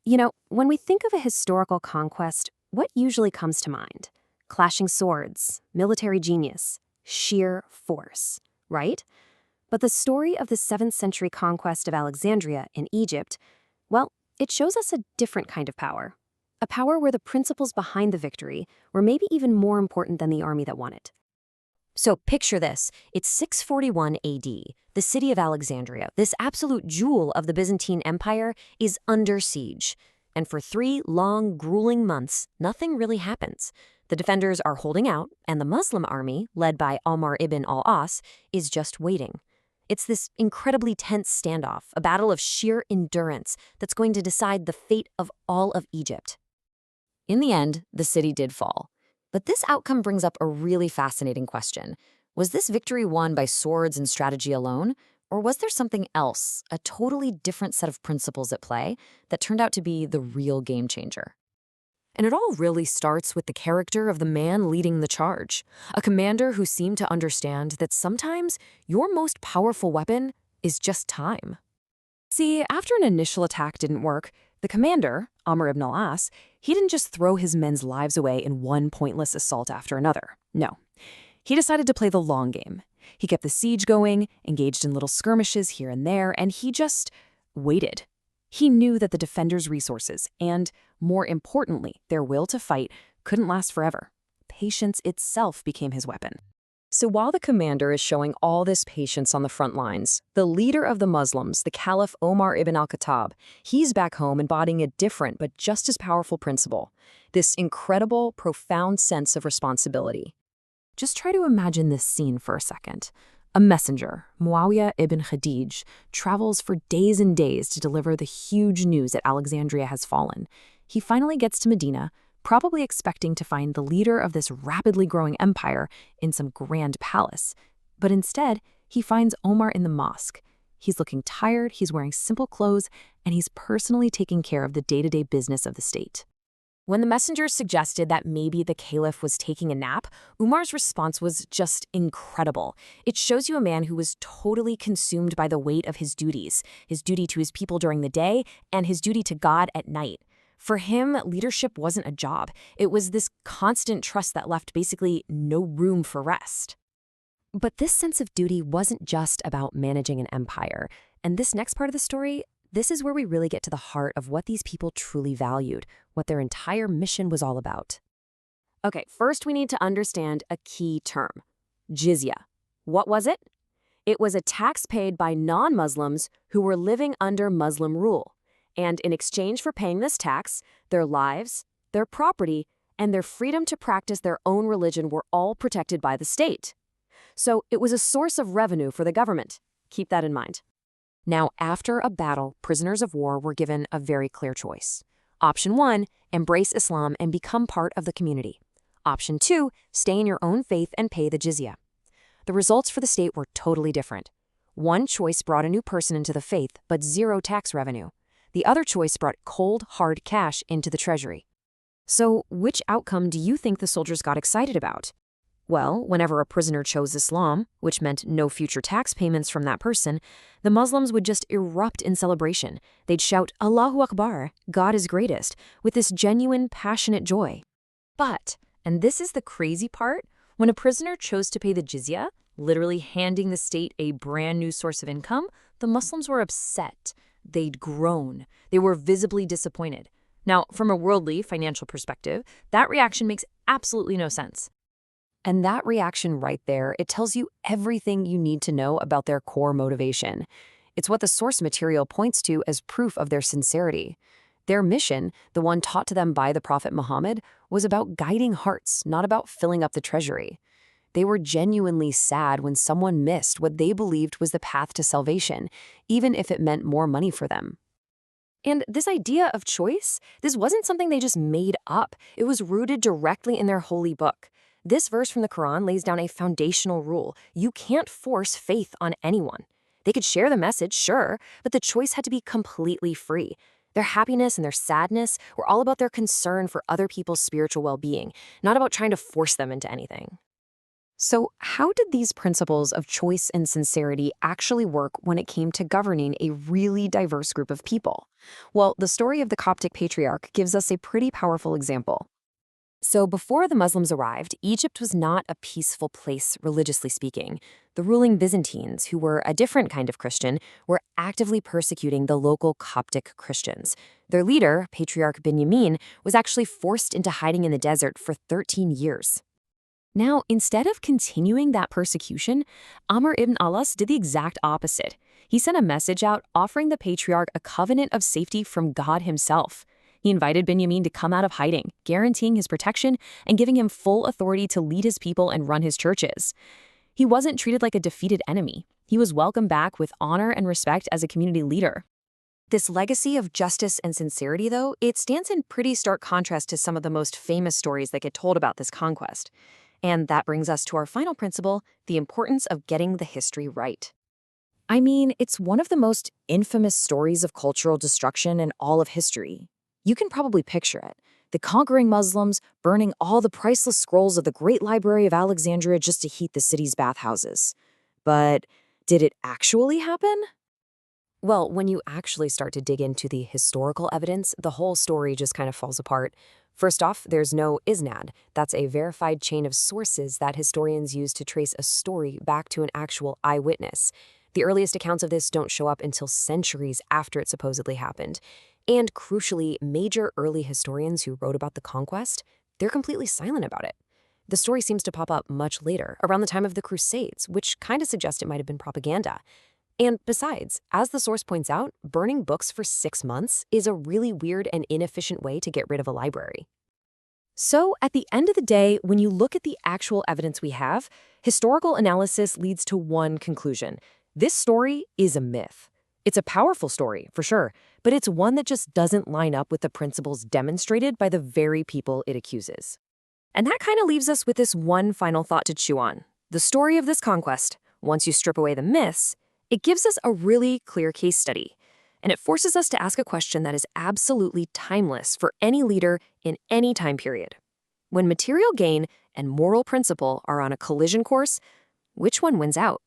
When we think of a historical conquest, what usually comes to mind? Clashing swords, military genius, sheer force, right? But the story of the 7th century conquest of Alexandria in Egypt, well, it shows us a different kind of power. A power where the principles behind the victory were maybe even more important than the army that won it. So picture this. It's 641 AD. The city of Alexandria, this absolute jewel of the Byzantine Empire, is under siege. And for 3 long, grueling months, nothing really happens. The defenders are holding out, and the Muslim army, led by Umar ibn al-As, is just waiting. It's this incredibly tense standoff, a battle of sheer endurance that's going to decide the fate of all of Egypt. In the end, the city did fall. But this outcome brings up a really fascinating question. Was this victory won by swords and strategy alone? Or was there something else, a totally different set of principles at play, that turned out to be the real game changer? And it all really starts with the character of the man leading the charge, a commander who seemed to understand that sometimes your most powerful weapon is just time. See, after an initial attack didn't work, the commander, Umar ibn al-As, he didn't just throw his men's lives away in one pointless assault after another. No. He decided to play the long game. He kept the siege going, engaged in little skirmishes here and there, and he just waited. He knew that the defenders' resources and, more importantly, their will to fight couldn't last forever. Patience itself became his weapon. So while the commander is showing all this patience on the front lines, the leader of the Muslims, the Caliph Umar ibn al-Khattab, he's back home embodying a different but just as powerful principle, this incredible, profound sense of responsibility. Just try to imagine this scene for a second. A messenger, Muawiyah ibn Khadij, travels for days and days to deliver the huge news that Alexandria has fallen. He finally gets to Medina, probably expecting to find the leader of this rapidly growing empire in some grand palace. But instead, he finds Omar in the mosque. He's looking tired, he's wearing simple clothes, and he's personally taking care of the day-to-day business of the state. When the messenger suggested that maybe the caliph was taking a nap, Umar's response was just incredible. It shows you a man who was totally consumed by the weight of his duties, his duty to his people during the day, and his duty to God at night. For him, leadership wasn't a job. It was this constant trust that left basically no room for rest. But this sense of duty wasn't just about managing an empire. And this next part of the story, this is where we really get to the heart of what these people truly valued, what their entire mission was all about. Okay, first we need to understand a key term, jizya. What was it? It was a tax paid by non-Muslims who were living under Muslim rule. And in exchange for paying this tax, their lives, their property, and their freedom to practice their own religion were all protected by the state. So it was a source of revenue for the government. Keep that in mind. Now, after a battle, prisoners of war were given a very clear choice. Option 1, embrace Islam and become part of the community. Option 2, stay in your own faith and pay the jizya. The results for the state were totally different. One choice brought a new person into the faith, but 0 tax revenue. The other choice brought cold, hard cash into the treasury. So, which outcome do you think the soldiers got excited about? Well, whenever a prisoner chose Islam, which meant no future tax payments from that person, the Muslims would just erupt in celebration. They'd shout, Allahu Akbar, God is greatest, with this genuine, passionate joy. But, and this is the crazy part, when a prisoner chose to pay the jizya, literally handing the state a brand new source of income, the Muslims were upset. They'd groan. They were visibly disappointed. Now, from a worldly, financial perspective, that reaction makes absolutely no sense. And that reaction right there, it tells you everything you need to know about their core motivation. It's what the source material points to as proof of their sincerity. Their mission, the one taught to them by the Prophet Muhammad, was about guiding hearts, not about filling up the treasury. They were genuinely sad when someone missed what they believed was the path to salvation, even if it meant more money for them. And this idea of choice, this wasn't something they just made up. It was rooted directly in their holy book. This verse from the Quran lays down a foundational rule. You can't force faith on anyone. They could share the message, sure, but the choice had to be completely free. Their happiness and their sadness were all about their concern for other people's spiritual well-being, not about trying to force them into anything. So, how did these principles of choice and sincerity actually work when it came to governing a really diverse group of people? Well, the story of the Coptic Patriarch gives us a pretty powerful example. So, before the Muslims arrived, Egypt was not a peaceful place, religiously speaking. The ruling Byzantines, who were a different kind of Christian, were actively persecuting the local Coptic Christians. Their leader, Patriarch Binyameen, was actually forced into hiding in the desert for 13 years. Now, instead of continuing that persecution, Umar ibn al-Khattab did the exact opposite. He sent a message out offering the patriarch a covenant of safety from God himself. He invited Binyameen to come out of hiding, guaranteeing his protection and giving him full authority to lead his people and run his churches. He wasn't treated like a defeated enemy. He was welcomed back with honor and respect as a community leader. This legacy of justice and sincerity, though, it stands in pretty stark contrast to some of the most famous stories that get told about this conquest. And that brings us to our final principle, the importance of getting the history right. I mean, it's one of the most infamous stories of cultural destruction in all of history. You can probably picture it. The conquering Muslims burning all the priceless scrolls of the great Library of Alexandria just to heat the city's bathhouses. But did it actually happen? Well, when you actually start to dig into the historical evidence, the whole story just kind of falls apart. First off, there's no isnad. That's a verified chain of sources that historians use to trace a story back to an actual eyewitness. The earliest accounts of this don't show up until centuries after it supposedly happened. And crucially, major early historians who wrote about the conquest, they're completely silent about it. The story seems to pop up much later, around the time of the Crusades, which kind of suggests it might have been propaganda. And besides, as the source points out, burning books for 6 months is a really weird and inefficient way to get rid of a library. So, at the end of the day, when you look at the actual evidence we have, historical analysis leads to one conclusion. This story is a myth. It's a powerful story, for sure, but it's one that just doesn't line up with the principles demonstrated by the very people it accuses. And that kind of leaves us with this one final thought to chew on. The story of this conquest, once you strip away the myths, it gives us a really clear case study, and it forces us to ask a question that is absolutely timeless for any leader in any time period. When material gain and moral principle are on a collision course, which one wins out?